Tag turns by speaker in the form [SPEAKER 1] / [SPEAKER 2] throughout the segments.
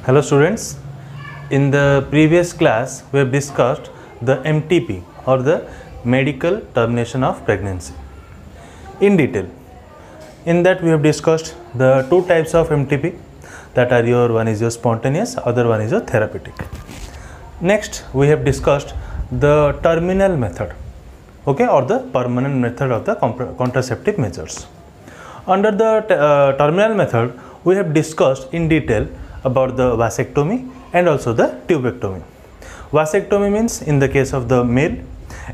[SPEAKER 1] Hello students, in the previous class we have discussed the MTP or the medical termination of pregnancy in detail. In that we have discussed the two types of MTP, that are one is your spontaneous, other one is your therapeutic. Next we have discussed the terminal method, okay, or the permanent method of the contraceptive measures. Under the terminal method we have discussed in detail about the vasectomy and also the tubectomy. Vasectomy means in the case of the male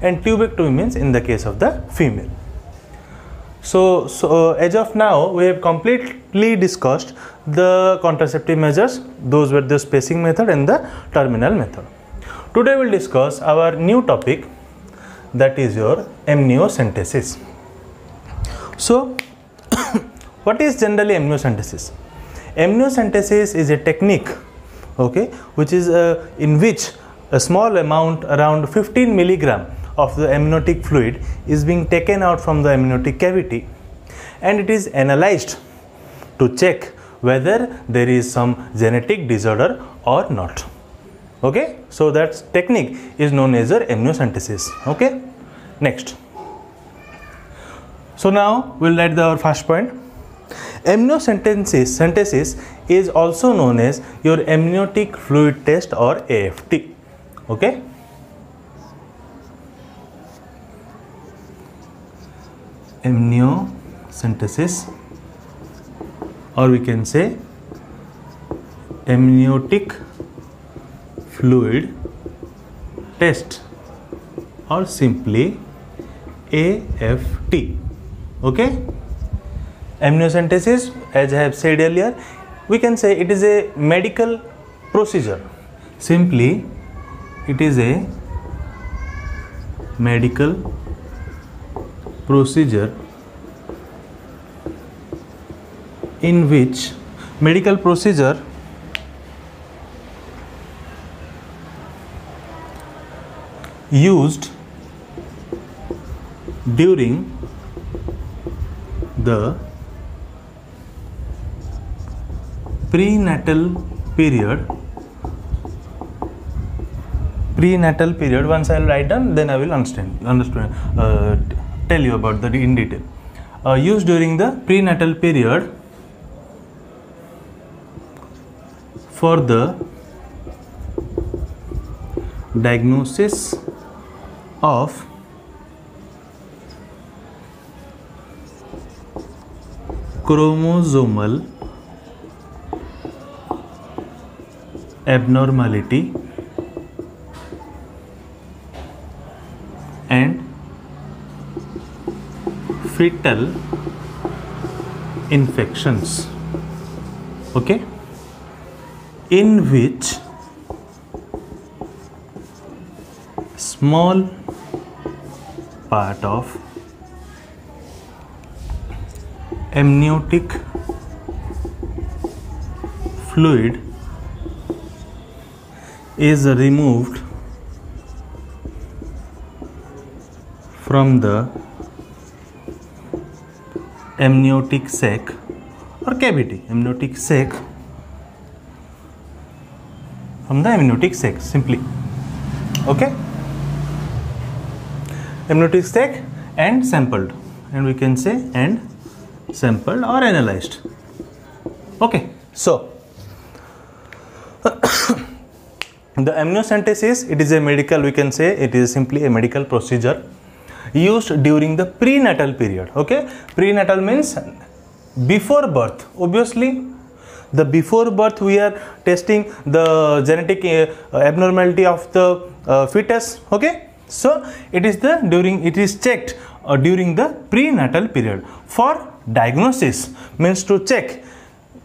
[SPEAKER 1] and tubectomy means in the case of the female. So as of now we have completely discussed the contraceptive measures. Those were the spacing method and the terminal method. Today we will discuss our new topic, that is your amniocentesis. So what is generally amniocentesis? Amniocentesis is a technique, okay, which is in which a small amount, around 15 milligram of the amniotic fluid is being taken out from the amniotic cavity and it is analyzed to check whether there is some genetic disorder or not. Okay, so that technique is known as the amniocentesis. Okay, next. So now we'll write our first point. Amniocentesis is also known as your amniotic fluid test or AFT. Okay, amniocentesis, or we can say amniotic fluid test or simply AFT. Okay, amniocentesis, as I have said earlier, we can say it is a medical procedure. Simply it is a medical procedure in which used during the prenatal period. Once I will write down, then I will tell you about that in detail. Used during the prenatal period for the diagnosis of chromosomal abnormality and fetal infections, okay, in which small part of amniotic fluid is removed from the amniotic sac or cavity. Amniotic sac, from the amniotic sac simply. Okay, amniotic sac and sampled, and we can say and sampled or analyzed. Okay, so the amniocentesis, it is a medical, we can say it is simply a medical procedure used during the prenatal period. Okay, prenatal means before birth. Obviously the before birth we are testing the genetic abnormality of the fetus. Okay, so it is checked during the prenatal period for diagnosis, means to check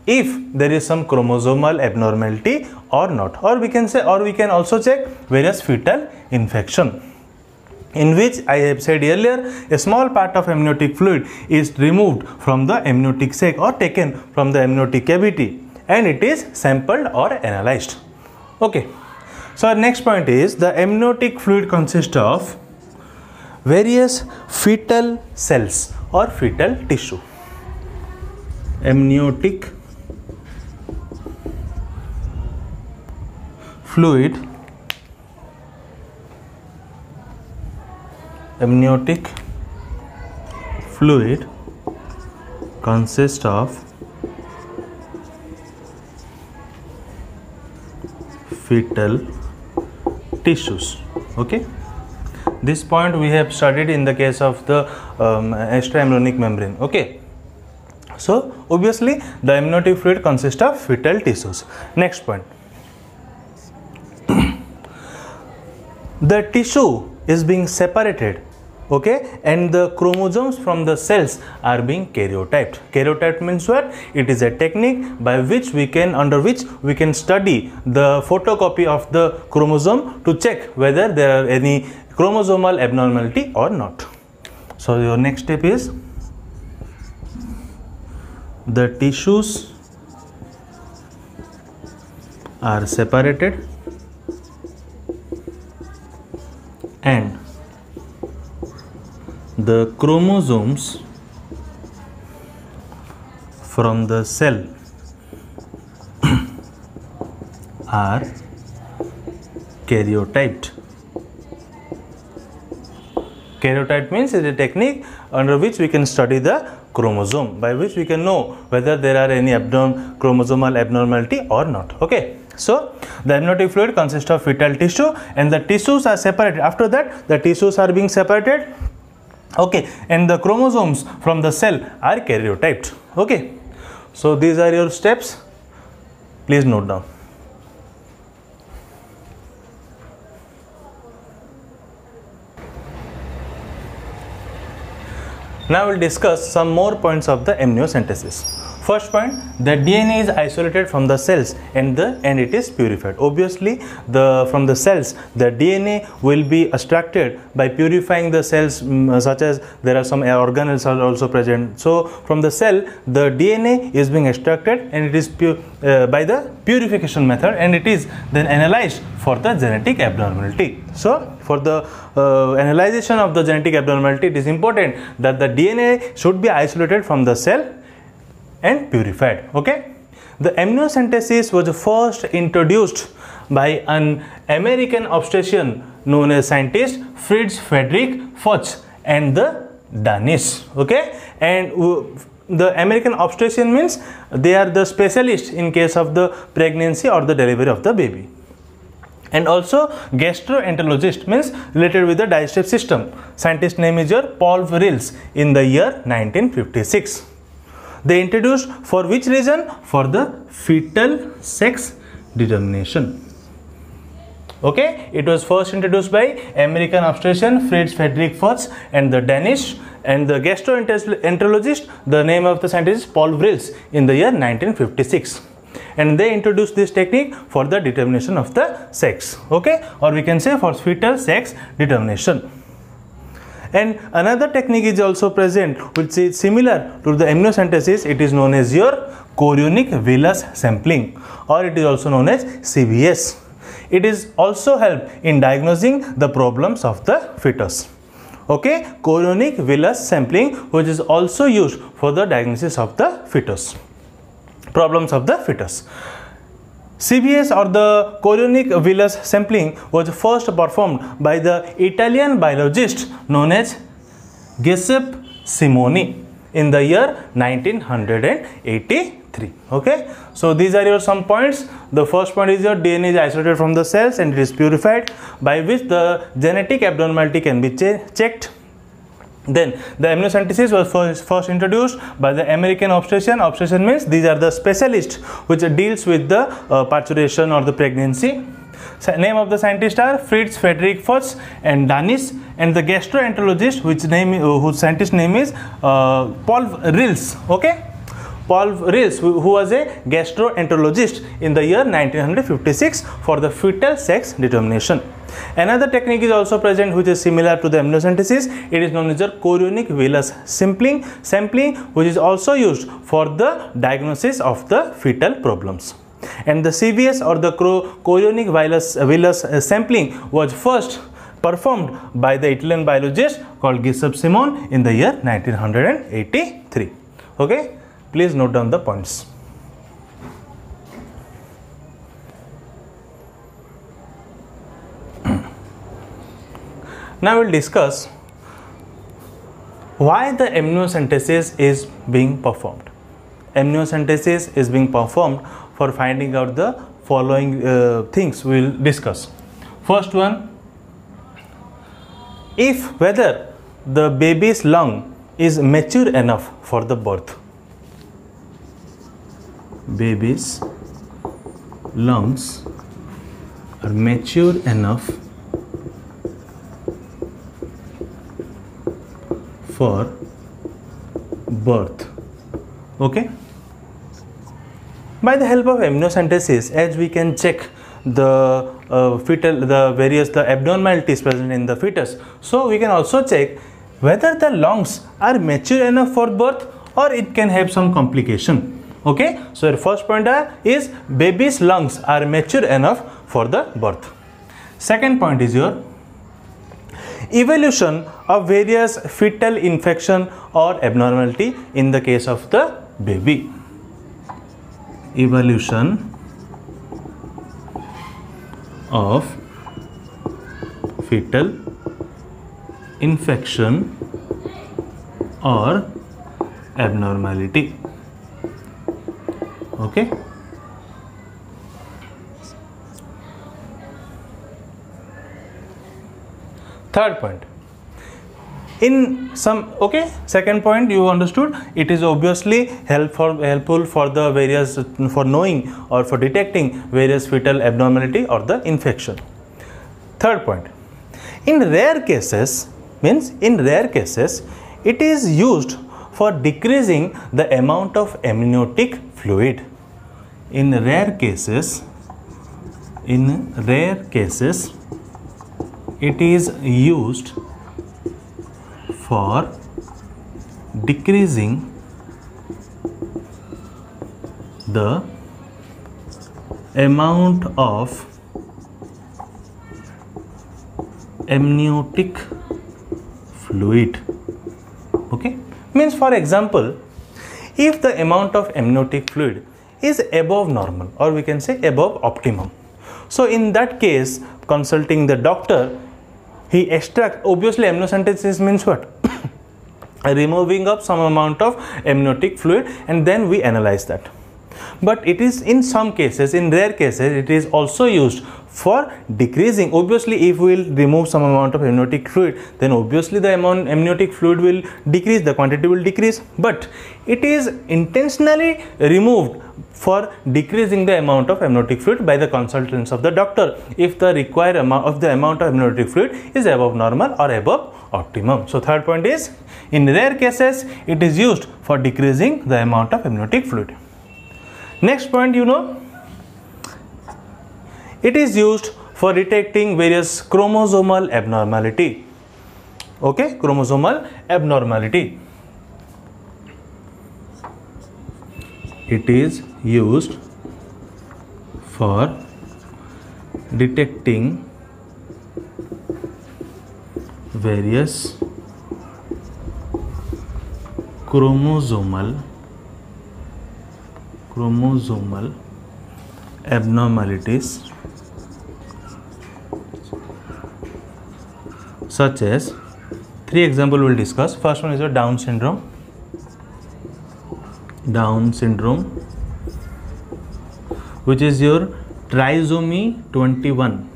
[SPEAKER 1] if there is some chromosomal abnormality or not, or we can also check various fetal infection, in which I have said earlier a small part of amniotic fluid is removed from the amniotic sac or taken from the amniotic cavity and it is sampled or analyzed. Okay, so our next point is the amniotic fluid consists of various fetal cells or fetal tissue. Amniotic fluid, amniotic fluid consists of fetal tissues. Okay, this point we have studied in the case of the extraembryonic membrane. Okay, so obviously the amniotic fluid consists of fetal tissues. Next point, the tissue is being separated, okay, and the chromosomes from the cells are being karyotyped. Karyotyped means what? It is a technique by which we can, under which we can study the photocopy of the chromosome to check whether there are any chromosomal abnormality or not. So your next step is the tissues are separated and the chromosomes from the cell are karyotyped. Karyotype means it is a technique under which we can study the chromosome, by which we can know whether there are any chromosomal abnormality or not. Okay, so the amniotic fluid consists of fetal tissue and the tissues are separated. After that, the tissues are being separated, okay, and the chromosomes from the cell are karyotyped. Okay, so these are your steps, please note down. Now we will discuss some more points of the amniocentesis. First point, the DNA is isolated from the cells and it is purified. Obviously, from the cells, the DNA will be extracted by purifying the cells, such as there are some organelles are also present. So from the cell, the DNA is being extracted and it is by the purification method, and it is then analyzed for the genetic abnormality. So for the analyzation of the genetic abnormality, it is important that the DNA should be isolated from the cell and purified. Okay, the amniocentesis was first introduced by an American obstetrician known as scientist Fritz Friedrich Fuchs and the Danish. Okay, and the American obstetrician means they are the specialists in case of the pregnancy or the delivery of the baby. And also gastroenterologist means related with the digestive system. Scientist name is your Paul Rills in the year 1956. They introduced for which reason? For the fetal sex determination. Okay, it was first introduced by American obstetrician Fritz Friedrich Fuchs and the Danish, and the gastroenterologist, the name of the scientist is Paul Rills in the year 1956. And they introduced this technique for the determination of the sex. Okay, or we can say for fetal sex determination. And another technique is also present which is similar to the amniocentesis. It is known as your chorionic villus sampling, or it is also known as CVS. It is also help in diagnosing the problems of the fetus. Okay, chorionic villus sampling, which is also used for the diagnosis of the fetus, problems of the fetus. CVS or the chorionic villus sampling was first performed by the Italian biologist known as Giuseppe Simoni in the year 1983. Okay, so these are your some points. The first point is your DNA is isolated from the cells and it is purified, by which the genetic abnormality can be checked. Then the amniocentesis was first introduced by the American obstetrician. Obstetrician means these are the specialists which deals with the parturition or the pregnancy. So, name of the scientists are Fritz Friedrich Fuchs and Danish, and the gastroenterologist whose scientist name is Paul Rills. Okay, Paul Rills, who was a gastroenterologist in the year 1956 for the fetal sex determination. Another technique is also present which is similar to the amniocentesis. It is known as the chorionic villus sampling, which is also used for the diagnosis of the fetal problems. And the CVS or the chorionic villus sampling was first performed by the Italian biologist called Giuseppe Simoni in the year 1983. Okay, please note down the points. Now we'll discuss why the amniocentesis is being performed. Amniocentesis is being performed for finding out the following things we will discuss. First one, if whether the baby's lung is mature enough for the birth. Baby's lungs are mature enough for birth. Okay. By the help of amniocentesis, as we can check the the abnormalities present in the fetus, so we can also check whether the lungs are mature enough for birth or it can have some complication. Okay, so the first point is baby's lungs are mature enough for the birth. Second point is your evolution of various fetal infection or abnormality in the case of the baby. Evolution of fetal infection or abnormality. Okay. Third point. In some, okay, second point you understood, it is obviously helpful for the various, for knowing or for detecting various fetal abnormality or the infection. Third point, in rare cases, it is used for decreasing the amount of amniotic fluid. In rare cases, it is used for decreasing the amount of amniotic fluid. Okay, means for example, if the amount of amniotic fluid is above normal, or we can say above optimum, so in that case, consulting the doctor, he extracts, obviously amniocentesis means what? Removing of some amount of amniotic fluid, and then we analyze that. But it is in some cases, in rare cases, it is also used for decreasing. Obviously, if we will remove some amount of amniotic fluid, then obviously the amount amniotic fluid will decrease, the quantity will decrease. But it is intentionally removed for decreasing the amount of amniotic fluid by the consultants of the doctor, if the required amount of amniotic fluid is above normal or above optimum. So third point is, in rare cases, it is used for decreasing the amount of amniotic fluid. Next point, it is used for detecting various chromosomal abnormality. Okay, chromosomal abnormality. It is used for detecting various chromosomal abnormalities, such as, three examples we will discuss. First one is your Down syndrome, which is your trisomy 21.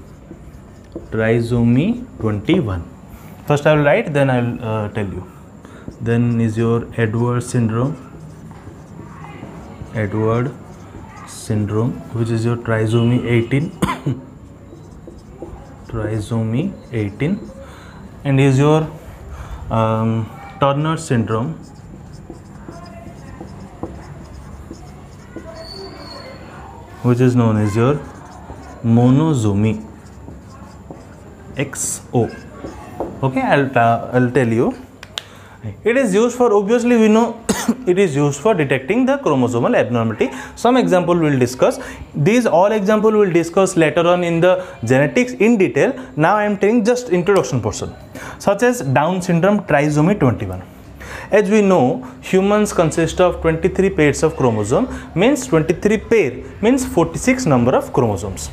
[SPEAKER 1] First I will write, then I will tell you. Then is your Edwards syndrome, which is your trisomy 18. And is your Turner syndrome, which is known as your monosomy XO. Okay, I'll tell you. It is used for, obviously we know it is used for detecting the chromosomal abnormality. Some example we will discuss. These all example we will discuss later on in the genetics in detail. Now I am telling just introduction portion, such as Down syndrome trisomy 21. As we know, humans consist of 23 pairs of chromosome, means 23 pair means 46 number of chromosomes.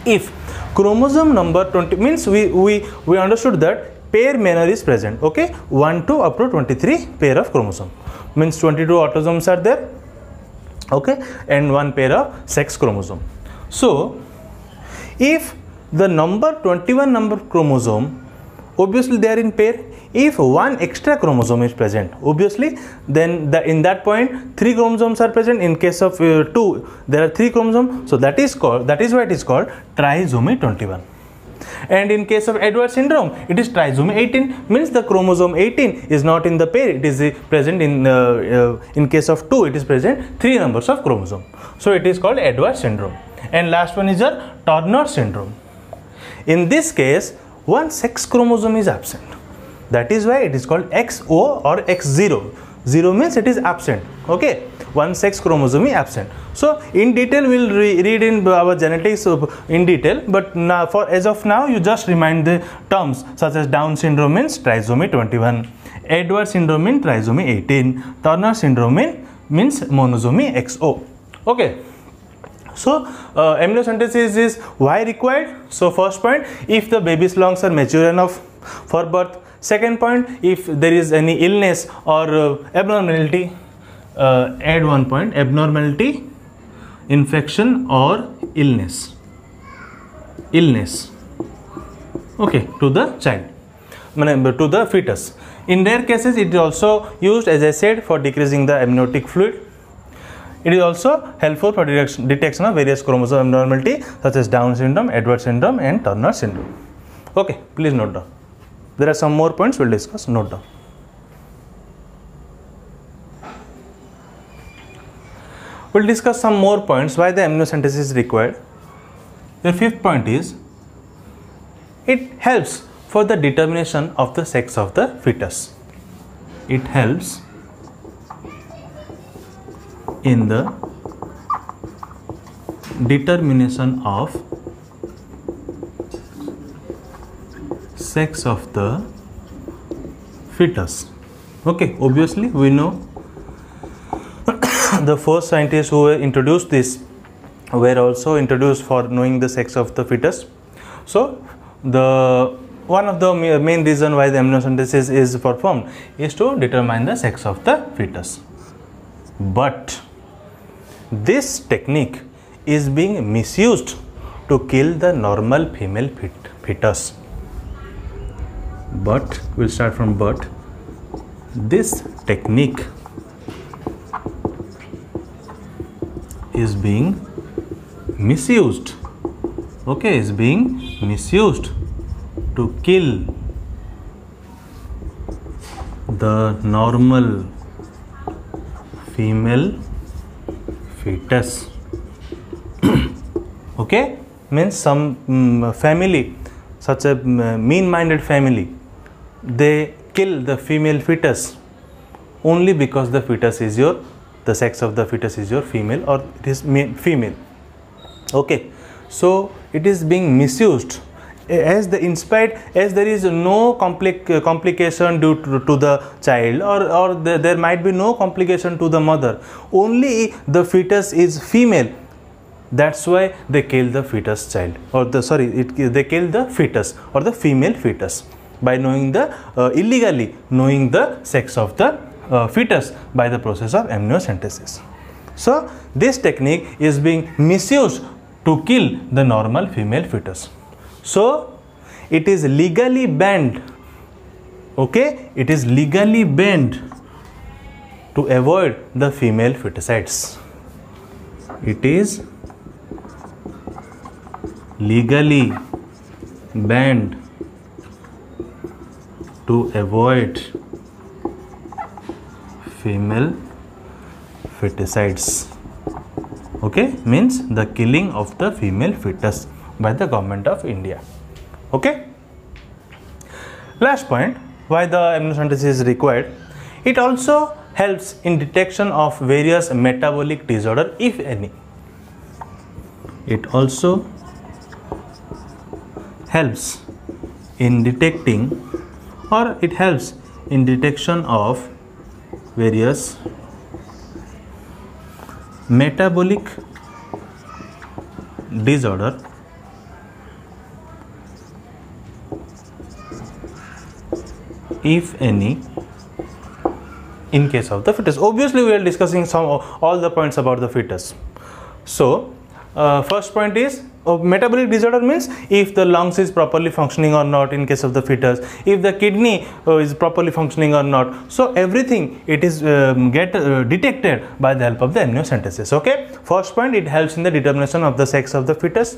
[SPEAKER 1] If Chromosome number 20 means we understood that pair manner is present. Okay, 1 to up to 23 pair of chromosome, means 22 autosomes are there. Okay, and 1 pair of sex chromosome. So if the number 21 number chromosome, obviously they are in pair. If one extra chromosome is present, obviously then in that point 3 chromosomes are present. In case of 2 there are 3 chromosomes, so that is why it is called trisomy 21. And in case of Edwards syndrome, it is trisomy 18, means the chromosome 18 is not in the pair, it is present in case of 2 it is present 3 numbers of chromosome, so it is called Edwards syndrome. And last one is a Turner syndrome. In this case, one sex chromosome is absent, that is why it is called XO or X0. 0 means it is absent. Okay, one sex chromosome is absent. So in detail we will read in our genetics in detail, but now as of now you just remind the terms such as Down syndrome means trisomy 21, Edwards syndrome means trisomy 18, Turner syndrome means monosomy XO. Okay, so amniocentesis is why required? So first point, if the baby's lungs are mature enough for birth. Second point, if there is any illness or abnormality, add 1 point, abnormality, infection or illness, okay, to the child, to the fetus. In rare cases it is also used, as I said, for decreasing the amniotic fluid. It is also helpful for detection of various chromosome abnormality such as Down syndrome, Edwards syndrome and Turner syndrome. Okay, please note down. There are some more points we will discuss. Note down. We will discuss some more points why the amniocentesis is required. The fifth point is, it helps for the determination of the sex of the fetus. It helps in the determination of sex of the fetus. Okay, obviously we know the first scientists who introduced this were also introduced for knowing the sex of the fetus. So one of the main reason why the amniocentesis is performed is to determine the sex of the fetus. But this technique is being misused to kill the normal female fetus. But we'll start from but. This technique is being misused. Okay, is being misused to kill the normal female fetus. Okay, means some family, such a mean-minded family, they kill the female fetus only because the fetus is the sex of the fetus is your female, or it is female. Okay, so it is being misused as there is no complication due to the child, or there might be no complication to the mother, only the fetus is female. That's why they kill the fetus child, or they kill the fetus or the female fetus by knowing illegally knowing the sex of the fetus by the process of amniocentesis. So this technique is being misused to kill the normal female fetus. So it is legally banned. Okay, it is legally banned to avoid the female feticides. It is legally banned to avoid female feticides. Okay, means the killing of the female fetus by the government of India. Okay. Last point, why the amniocentesis is required. It also helps in detection of various metabolic disorder, if any. It also helps in detecting, or it helps in detection of various metabolic disorder if any, in case of the fetus. Obviously we are discussing all the points about the fetus. So first point is metabolic disorder means if the lungs is properly functioning or not in case of the fetus, if the kidney is properly functioning or not. So everything it is detected by the help of the amniocentesis. Okay, first point, it helps in the determination of the sex of the fetus.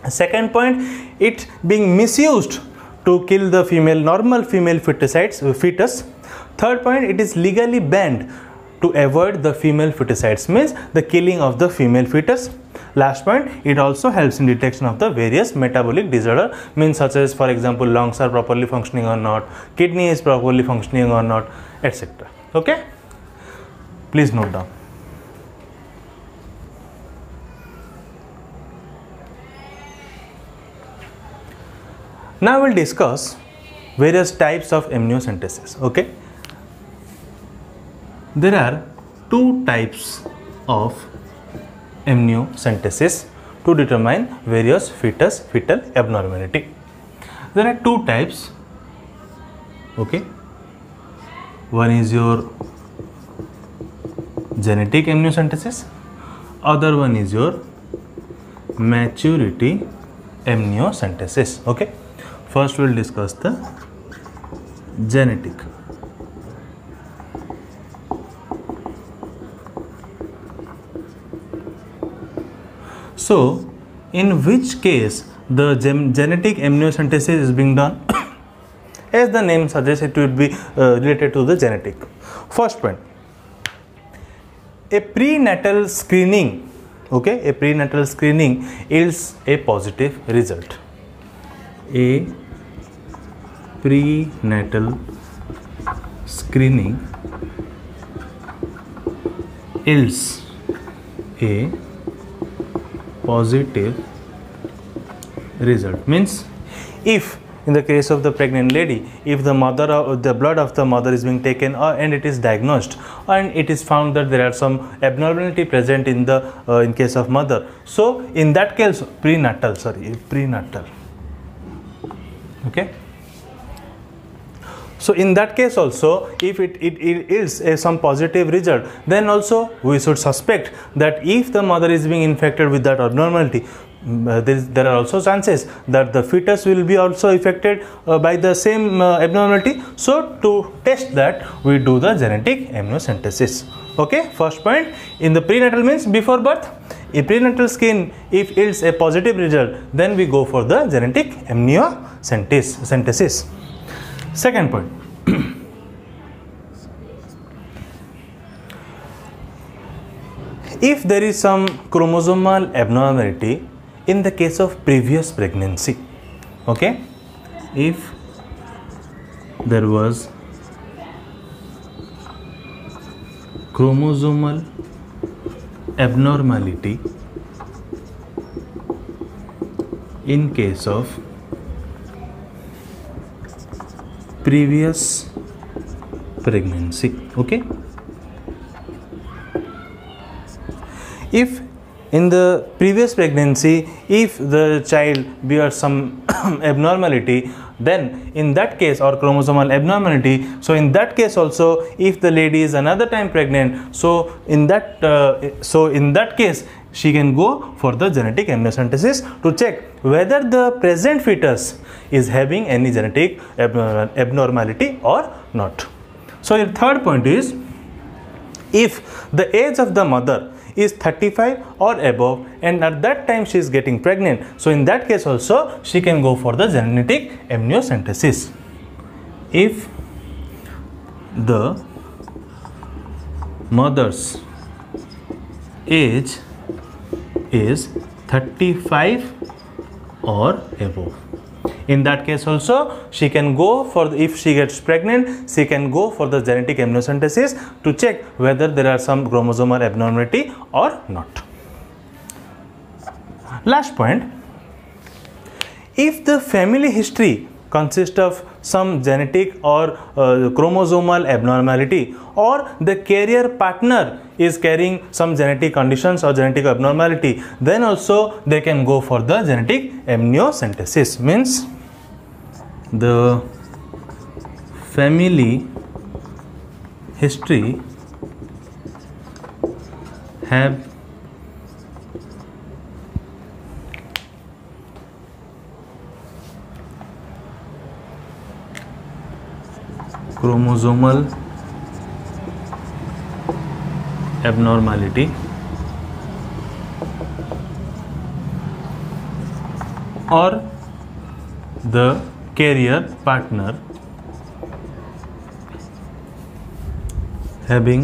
[SPEAKER 1] Second point, it being misused to kill the normal female fetus. Third point, it is legally banned to avoid the female feticides, means the killing of the female fetus. Last point, it also helps in detection of the various metabolic disorder, means such as, for example, lungs are properly functioning or not, kidney is properly functioning or not, etc. Okay, please note down. Now we'll discuss various types of amniocentesis. Okay, there are two types of amniocentesis to determine various fetal abnormality. There are two types. Okay, one is your genetic amniocentesis, other one is your maturity amniocentesis. Okay, first we'll discuss the genetic. So, in which case the genetic amniocentesis is being done? As the name suggests, it would be related to the genetic. First point, a prenatal screening. Okay, a prenatal screening is a positive result. A prenatal screening is a positive result, means if in the case of the pregnant lady, if the blood of the mother is being taken and it is diagnosed and it is found that there are some abnormality present in the in case of mother, so in that case prenatal. Okay, so in that case also, if it is some positive result, then also we should suspect that if the mother is being infected with that abnormality, there are also chances that the fetus will be also affected by the same abnormality. So to test that, we do the genetic amniocentesis. Okay, first point, in the prenatal means before birth, a prenatal skin, if it is a positive result, then we go for the genetic amniocentesis. Second point, if there is some chromosomal abnormality in the case of previous pregnancy. Okay, if there was chromosomal abnormality in case of previous pregnancy. Okay, if in the previous pregnancy, if the child bears some abnormality, then in that case, or chromosomal abnormality, so in that case also, if the lady is another time pregnant, so in that case she can go for the genetic amniocentesis to check whether the present fetus is having any genetic abnormality or not. So your third point is, if the age of the mother is 35 or above and at that time she is getting pregnant, so in that case also she can go for the genetic amniocentesis. If the mother's age is 35 or above, in that case also she can go for if she gets pregnant, she can go for the genetic amniocentesis to check whether there are some chromosomal abnormality or not. Last point, if the family history consists of some genetic or chromosomal abnormality, or the carrier partner is carrying some genetic conditions or genetic abnormality, then also they can go for the genetic amniocentesis, means the family history have chromosomal abnormality or the carrier partner having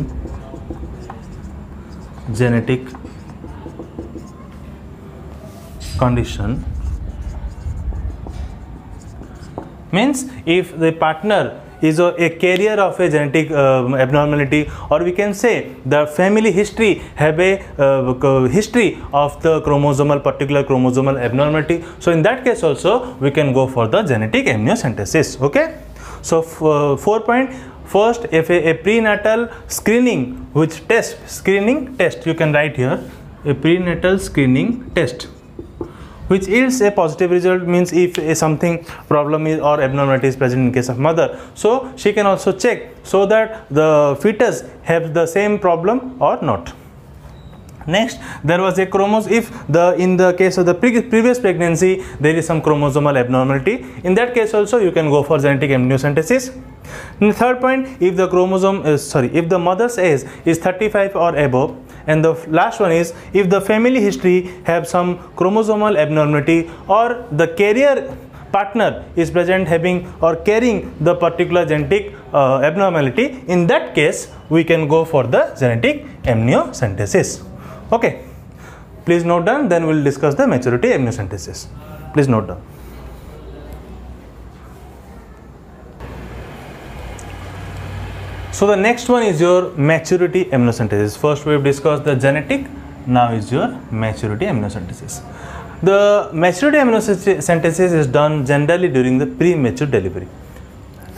[SPEAKER 1] genetic condition, means if the partner is a carrier of a genetic abnormality, or we can say the family history have a history of the particular chromosomal abnormality. So in that case also we can go for the genetic amniocentesis. Okay, so 4 point. First, if a prenatal screening which screening test you can write here, a prenatal screening test which yields a positive result, means if something problem is or abnormality is present in case of mother, so she can also check so that the fetus have the same problem or not. Next, there was a if in the case of the previous pregnancy there is some chromosomal abnormality, in that case also you can go for genetic amniocentesis. And third point, if the if the mother's age is 35 or above, and the last one is if the family history have some chromosomal abnormality or the carrier partner is present having or carrying the particular genetic abnormality, in that case we can go for the genetic amniocentesis. Okay, please note down, then we will discuss the maturity amniocentesis. Please note down. So the next one is your maturity amniocentesis. First we have discussed the genetic, now is your maturity amniocentesis. The maturity amniocentesis is done generally during the premature delivery.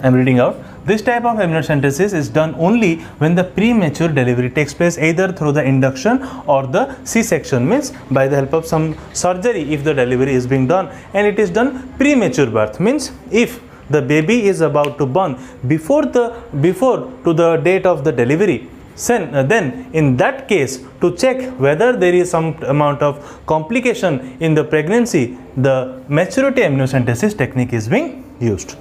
[SPEAKER 1] I am reading out. This type of amniocentesis is done only when the premature delivery takes place either through the induction or the C-section, means by the help of some surgery if the delivery is being done, and it is done premature birth, means if the baby is about to born before to the date of the delivery, then in that case to check whether there is some amount of complication in the pregnancy, the maturity amniocentesis technique is being used.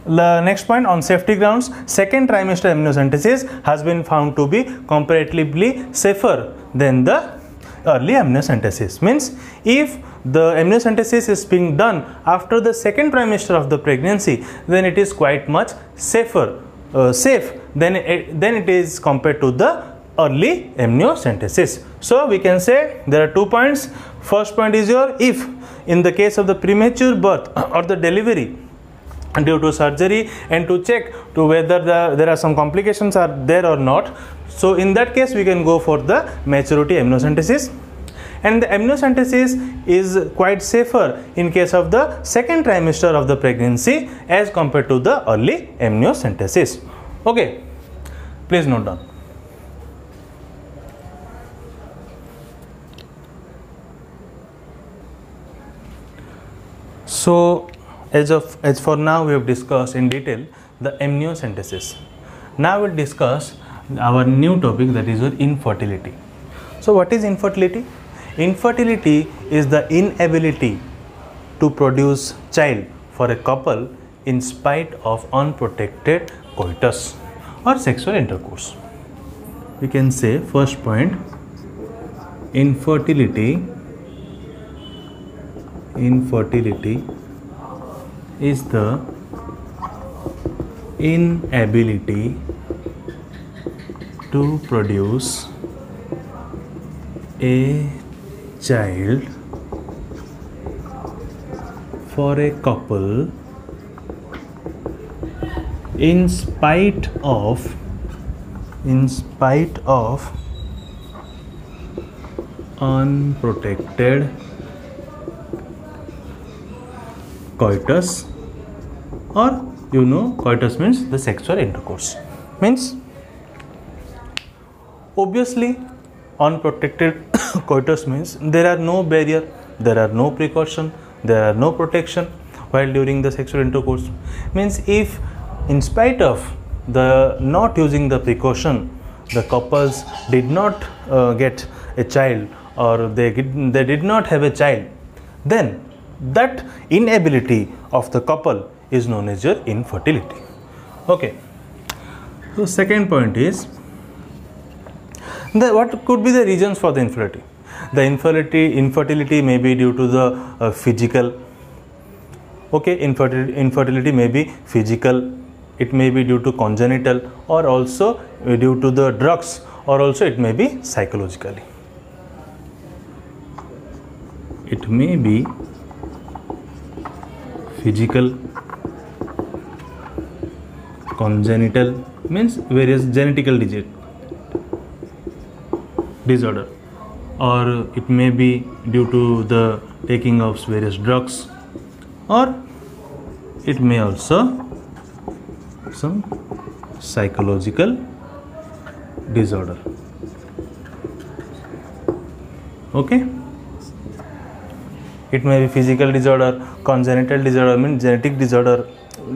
[SPEAKER 1] The next point, on safety grounds, second trimester amniocentesis has been found to be comparatively safer than the early amniocentesis, means if the amniocentesis is being done after the second trimester of the pregnancy, then it is quite much safe than it is compared to the early amniocentesis. So we can say there are 2 points. First point is if in the case of the premature birth or the delivery due to surgery, and to check to whether there are some complications are there or not, so in that case we can go for the maturity amniocentesis. And the amniocentesis is quite safer in case of the second trimester of the pregnancy as compared to the early amniocentesis. Okay, please note down. So as for now we have discussed in detail the amniocentesis. Now we will discuss our new topic, that is your infertility. So what is infertility? Infertility is the inability to produce child for a couple in spite of unprotected coitus or sexual intercourse. We can say first point, infertility is the inability to produce a child for a couple in spite of unprotected coitus, or coitus means the sexual intercourse, means obviously unprotected coitus means there are no barrier, there are no precaution, there are no protection. while during the sexual intercourse. Means if in spite of the not using the precaution, the couples did not get a child, or they did not have a child, then that inability of the couple is known as your infertility. Okay. So second point is, what could be the reasons for the infertility? The infertility may be due to the physical. Okay, infertility may be physical. It may be due to congenital, or also due to the drugs, or also it may be psychologically. It may be physical, congenital means various genetical disorder, or it may be due to the taking of various drugs, or it may also some psychological disorder. Okay, it may be physical disorder, congenital disorder means genetic disorder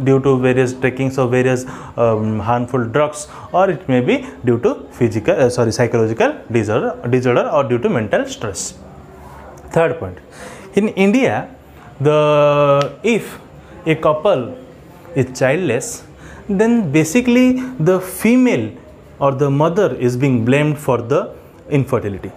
[SPEAKER 1] due to various takings of various harmful drugs, or it may be due to psychological disorder or due to mental stress. Third point, in India, if a couple is childless, then basically the female or the mother is being blamed for the infertility.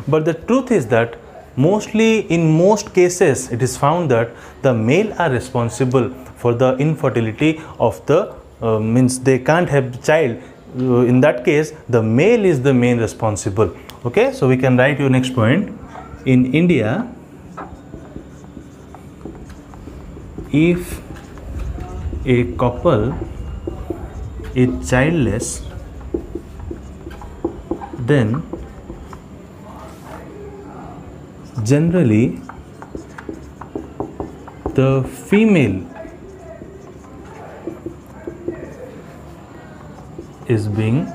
[SPEAKER 1] But the truth is that in most cases it is found that the male are responsible for the infertility of the means they can't have child. In that case, the male is the main responsible. Okay, so we can write your next point. In India, if a couple is childless, then generally the female is being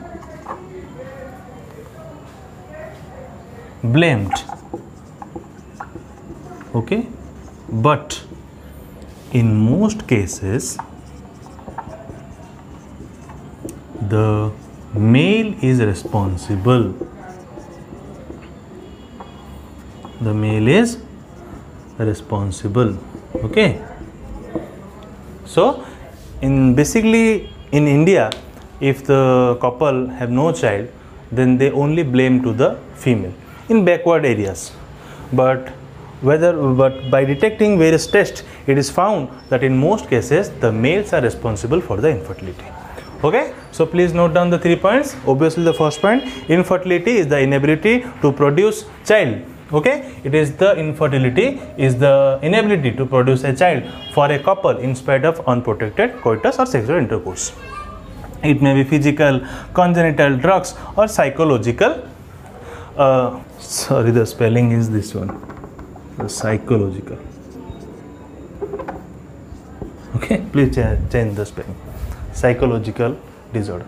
[SPEAKER 1] blamed. Okay, but in most cases the male is responsible. The male is responsible. Okay, so basically in India, if the couple have no child, then they only blame to the female in backward areas. But by detecting various tests, it is found that in most cases the males are responsible for the infertility. Okay, so please note down the 3 points. Obviously, the first point, infertility is the inability to produce child. Okay, it is the infertility is the inability to produce a child for a couple in spite of unprotected coitus or sexual intercourse. It may be physical, congenital, drugs, or psychological. Sorry, the spelling is this one. The psychological. Okay, please change the spelling. Psychological disorder.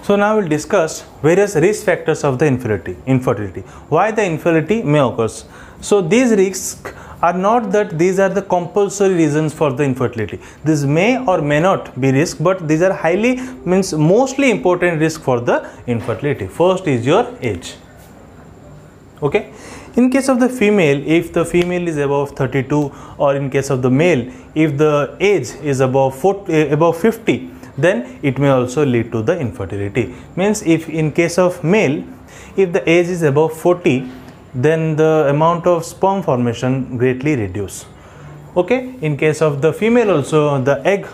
[SPEAKER 1] So now we'll discuss various risk factors of the infertility. Why the infertility may occur. So these risks are not that these are the compulsory reasons for the infertility. This may or may not be risk, but these are mostly important risk for the infertility. First is your age. Okay, in case of the female, if the female is above 32, or in case of the male, if the age is above 50, then it may also lead to the infertility. Means if in case of male, if the age is above 40, then the amount of sperm formation greatly reduce. Okay, in case of the female also, the egg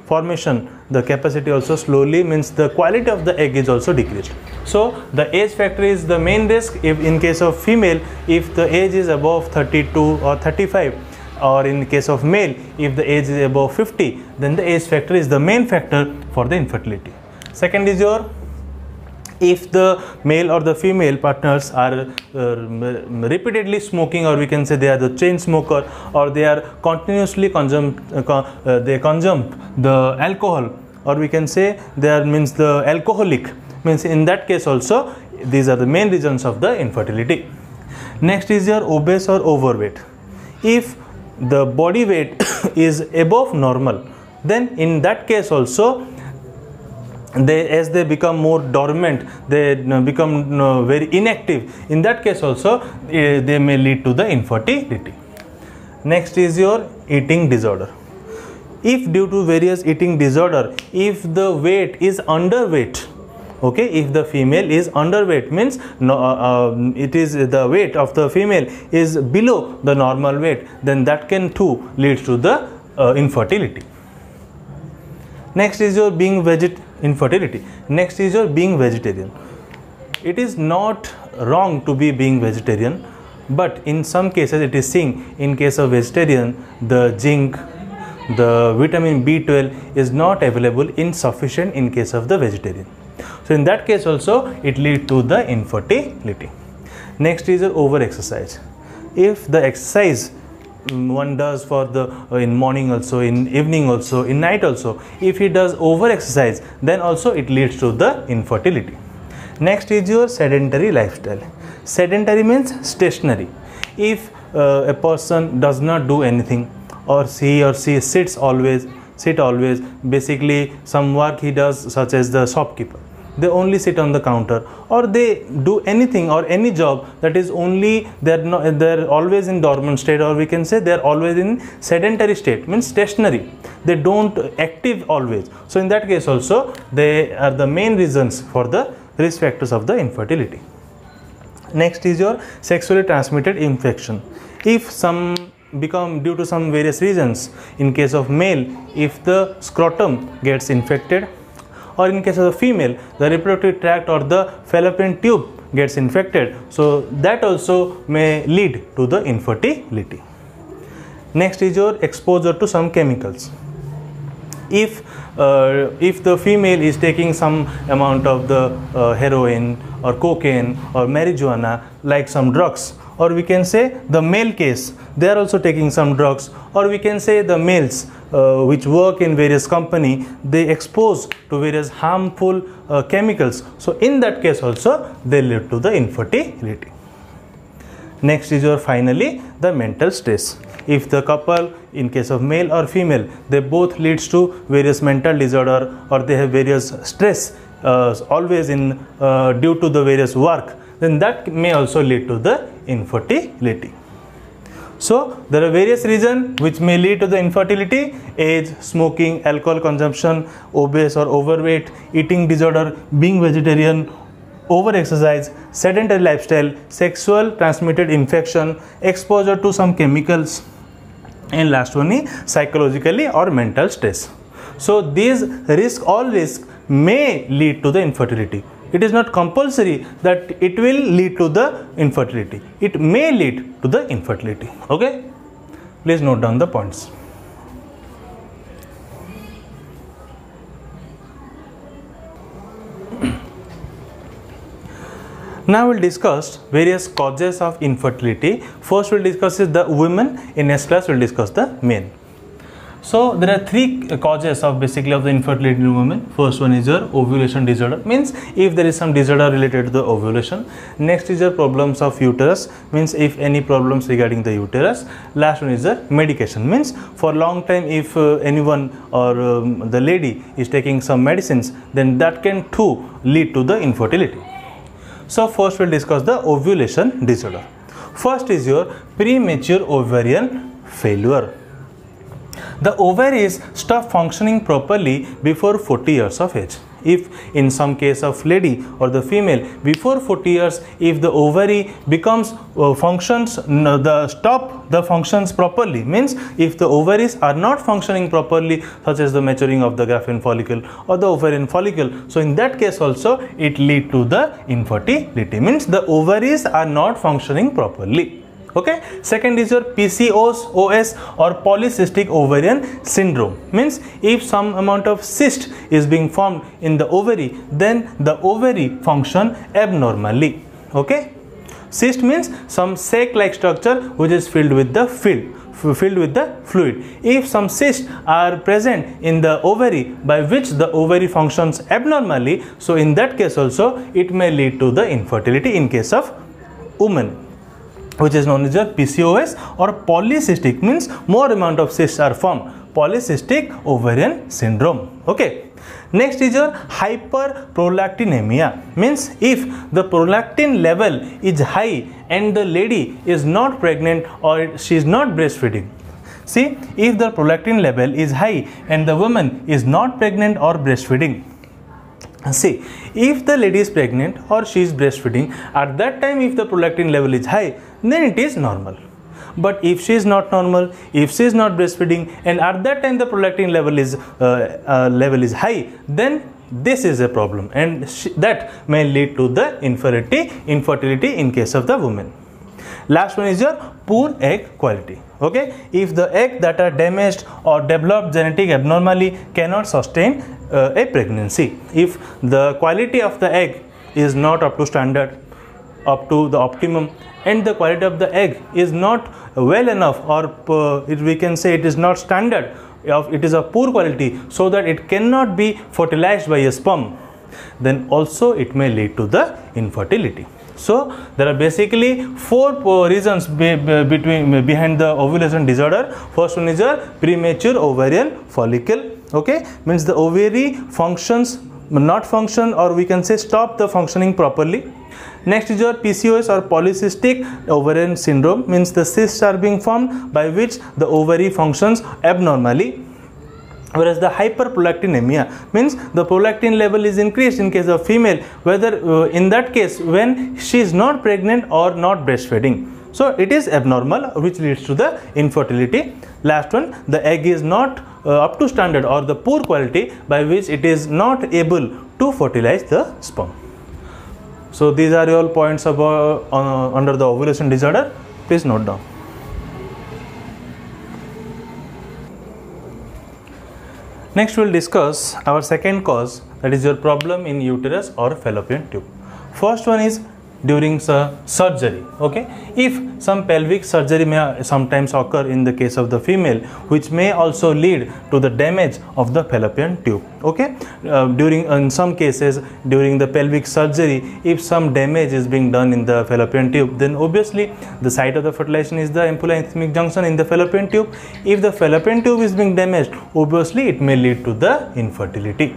[SPEAKER 1] formation, the capacity also slowly, means the quality of the egg is also decreased. So the age factor is the main risk. If in case of female, if the age is above 32 or 35, or in case of male, if the age is above 50, then the age factor is the main factor for the infertility. Second is if the male or the female partners are repeatedly smoking, or we can say they are the chain smoker, or they are continuously consume the alcohol, or we can say they are the alcoholic, means in that case also these are the main reasons of the infertility. Next is your obese or overweight. If the body weight is above normal, then in that case also, as they become more dormant, they become very inactive. In that case also, they may lead to the infertility. Next is your eating disorder. If due to various eating disorder, if the weight is underweight, okay, if the female is underweight, means it is the weight of the female is below the normal weight, then that can too lead to the infertility. Next is your infertility. Next is your being vegetarian. It is not wrong to be being vegetarian, but in some cases it is seen, in case of vegetarian, the zinc, the vitamin B12 is not available in sufficient in case of the vegetarian. So in that case also it leads to the infertility. Next is your over exercise. If the exercise one does for the in morning also, in evening also, in night also, if he does over exercise, then also it leads to the infertility. Next is your sedentary lifestyle. Sedentary means stationary. If a person does not do anything, or he or she sit always, basically some work he does, such as the shopkeeper, they only sit on the counter, or they do anything or any job that is only, they're always in dormant state, or we can say they're always in sedentary state, means stationary, they don't active always. So in that case also, they are the main reasons for the risk factors of the infertility. Next is your sexually transmitted infection. If some become due to some various reasons, in case of male, if the scrotum gets infected, or in case of the female, the reproductive tract or the fallopian tube gets infected, so that also may lead to the infertility. Next is your exposure to some chemicals. If the female is taking some amount of the heroin or cocaine or marijuana, like some drugs, or we can say the male case, they are also taking some drugs, or we can say the males which work in various company, they expose to various harmful chemicals, so in that case also they lead to the infertility. Next is your finally the mental stress. If the couple, in case of male or female, they both leads to various mental disorder, or they have various stress always in due to the various work, then that may also lead to the infertility. So there are various reasons which may lead to the infertility: age, smoking, alcohol consumption, obese or overweight, eating disorder, being vegetarian, over exercise, sedentary lifestyle, sexual transmitted infection, exposure to some chemicals, and last one is psychologically or mental stress. So these all risks may lead to the infertility. It is not compulsory that it will lead to the infertility. It may lead to the infertility. Okay? Please note down the points. Now we'll discuss various causes of infertility. First we'll discuss is the women. In next class we'll discuss the men. So there are three causes of basically of the infertility in women. First one is your ovulation disorder, means if there is some disorder related to the ovulation. Next is your problems of uterus, means if any problems regarding the uterus. Last one is the medication, means for long time if anyone or the lady is taking some medicines, then that can too lead to the infertility. So first we'll discuss the ovulation disorder. First is your premature ovarian failure. The ovaries stop functioning properly before 40 years of age. If in some case of lady or the female, before 40 years, if the ovary becomes functions properly, means if the ovaries are not functioning properly, such as the maturing of the Graafian follicle or the ovarian follicle, so in that case also it lead to the infertility, means the ovaries are not functioning properly. Okay. Second is your PCOS or polycystic ovarian syndrome, means if some amount of cyst is being formed in the ovary, then the ovary function abnormally. Okay. Cyst means some sac like structure which is filled with the fluid. If some cysts are present in the ovary by which the ovary functions abnormally, so in that case also it may lead to the infertility in case of women. which is known as your PCOS, or polycystic means more amount of cysts are formed, polycystic ovarian syndrome. Okay. Next is your hyperprolactinemia, means if the prolactin level is high and the lady is not pregnant or she is not breastfeeding. See, if the prolactin level is high and the woman is not pregnant or breastfeeding. See, if the lady is pregnant or she is breastfeeding, at that time if the prolactin level is high, then it is normal. But if she is not normal, if she is not breastfeeding, and at that time the prolactin level is high, then this is a problem, and that may lead to the infertility in case of the woman. Last one is your poor egg quality. Okay, if the egg that are damaged or developed genetic abnormally cannot sustain a pregnancy, if the quality of the egg is not up to standard, up to the optimum, and the quality of the egg is not well enough, or we can say it is not standard, it is of poor quality, so that it cannot be fertilized by a sperm, then also it may lead to the infertility. So there are basically four reasons behind the ovulation disorder. First one is your premature ovarian follicle. Okay, means the ovary functions not function, or we can say stop the functioning properly. Next is your PCOS or polycystic ovarian syndrome, means the cysts are being formed by which the ovary functions abnormally. Whereas the hyperprolactinemia means the prolactin level is increased in case of female, whether in that case when she is not pregnant or not breastfeeding. So it is abnormal, which leads to the infertility. Last one, the egg is not up to standard or the poor quality, by which it is not able to fertilize the sperm. So these are all points about under the ovulation disorder. Please note down. Next we will discuss our second cause, that is your problem in uterus or fallopian tube. First one is during surgery. Okay, if some pelvic surgery may sometimes occur in the case of the female, which may also lead to the damage of the fallopian tube. Okay, in some cases during the pelvic surgery, if some damage is being done in the fallopian tube, then obviously the site of the fertilization is the ampulla-anthemic junction in the fallopian tube. If the fallopian tube is being damaged, obviously it may lead to the infertility.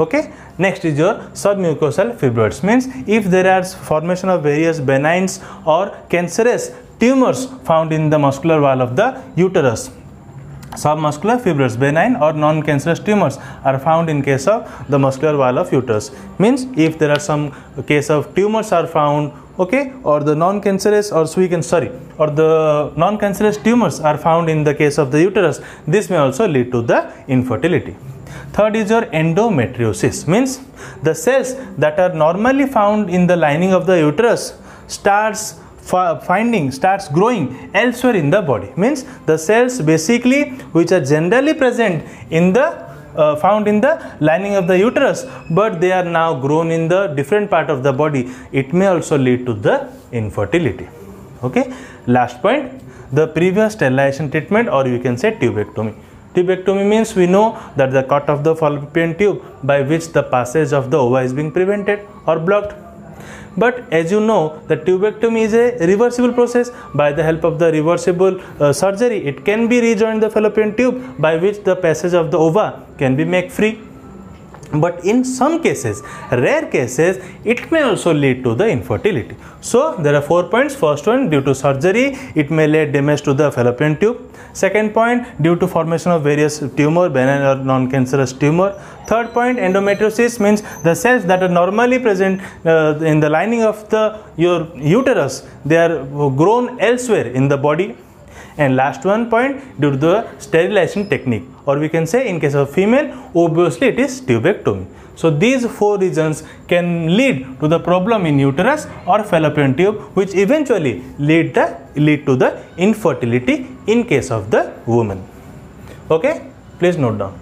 [SPEAKER 1] Okay, next is your submucosal fibroids, means if there is formation of various benign or cancerous tumors found in the muscular wall of the uterus. Submuscular fibroids, benign or non-cancerous tumors are found in case of the muscular wall of uterus, means if there are some case of tumors are found, okay, or the non-cancerous, or or the non-cancerous tumors are found in the case of the uterus, this may also lead to the infertility. Third is your endometriosis, means the cells that are normally found in the lining of the uterus starts growing elsewhere in the body, means the cells basically which are generally present in the found in the lining of the uterus, but they are now grown in the different part of the body. It may also lead to the infertility. Okay, last point, the previous sterilization treatment, or you can say tubectomy. Tubectomy means we know that the cut of the fallopian tube by which the passage of the ova is being prevented or blocked. But as you know, the tubectomy is a reversible process. By the help of the reversible surgery, it can be rejoined the fallopian tube, by which the passage of the ova can be made free. But in some cases, rare cases, it may also lead to the infertility. So there are 4 points. First one, due to surgery, it may lead damage to the fallopian tube. Second point, due to formation of various tumor, benign or non-cancerous tumor. Third point, endometriosis, means the cells that are normally present in the lining of your uterus, they are grown elsewhere in the body. And last one point, due to the sterilization technique, or we can say in case of female, obviously it is tubectomy. So these 4 reasons can lead to the problem in uterus or fallopian tube, which eventually lead to the infertility in case of the woman. Okay, please note down.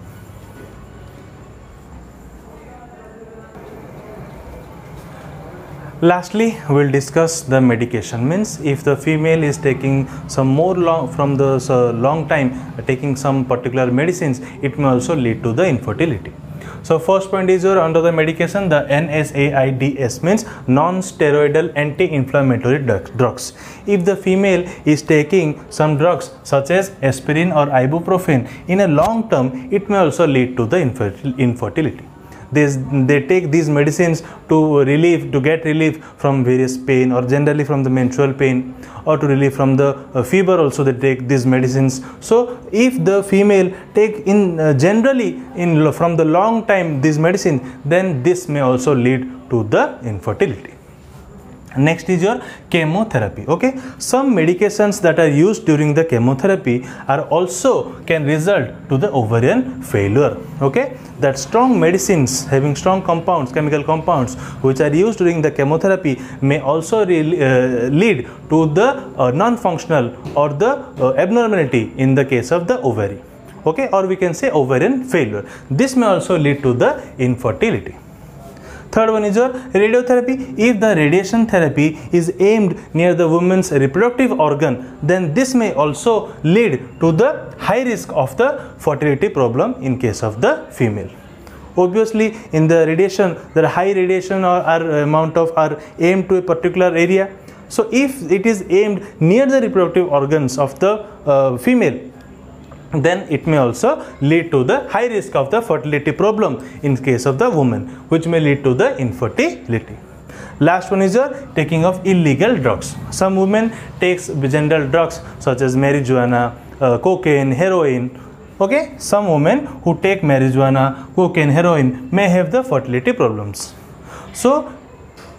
[SPEAKER 1] Lastly, we will discuss the medication, means if the female is taking some more long time taking some particular medicines, it may also lead to the infertility. So first point is your under the medication, the NSAIDs means non-steroidal anti-inflammatory drugs. If the female is taking some drugs such as aspirin or ibuprofen in a long term, it may also lead to the infertility. They take these medicines to get relief from various pain, or generally from the menstrual pain, or to relieve from the fever also they take these medicines. So if the female take generally from the long time this medicine, then this may also lead to the infertility. Next is your chemotherapy. Okay, some medications that are used during the chemotherapy are also can result to the ovarian failure. Okay, that strong medicines having strong compounds, chemical compounds which are used during the chemotherapy may also lead to the non-functional or the abnormality in the case of the ovary. Okay, or we can say ovarian failure. This may also lead to the infertility. Third one is your radiotherapy. If the radiation therapy is aimed near the woman's reproductive organ, then this may also lead to the high risk of the fertility problem in case of the female. Obviously, in the radiation, the high radiation are aimed to a particular area. So, if it is aimed near the reproductive organs of the female, then it may also lead to the high risk of the fertility problem in case of the woman, which may lead to the infertility. Last one is your taking of illegal drugs. Some women takes gender drugs such as marijuana, cocaine, heroin. Okay, some women who take marijuana, cocaine, heroin may have the fertility problems. So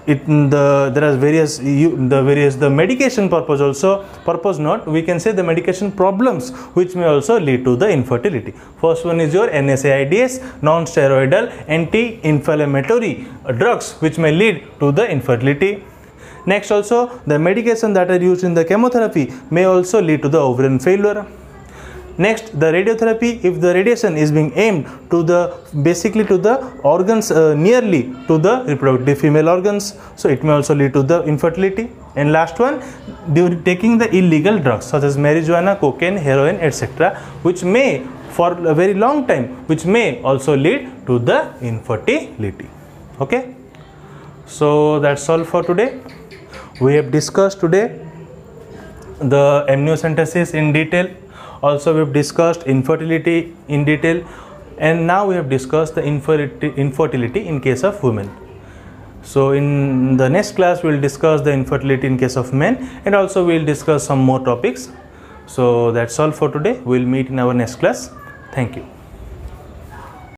[SPEAKER 1] there are various the medication purpose also, purpose not, we can say the medication problems which may also lead to the infertility. First one is your NSAIDs, non-steroidal anti-inflammatory drugs which may lead to the infertility. Next also, the medication that are used in the chemotherapy may also lead to the ovarian failure. Next, the radiotherapy, if the radiation is being aimed to the basically to the organs nearly to the reproductive female organs, so it may also lead to the infertility. And last one, during taking the illegal drugs such as marijuana, cocaine, heroin, etc., which may for a very long time, which may also lead to the infertility. Okay, so that's all for today. We have discussed today the amniocentesis in detail. Also, we have discussed infertility in detail, and now we have discussed the infertility in case of women. So in the next class, we will discuss the infertility in case of men, and also we will discuss some more topics. So that's all for today. We will meet in our next class. Thank you.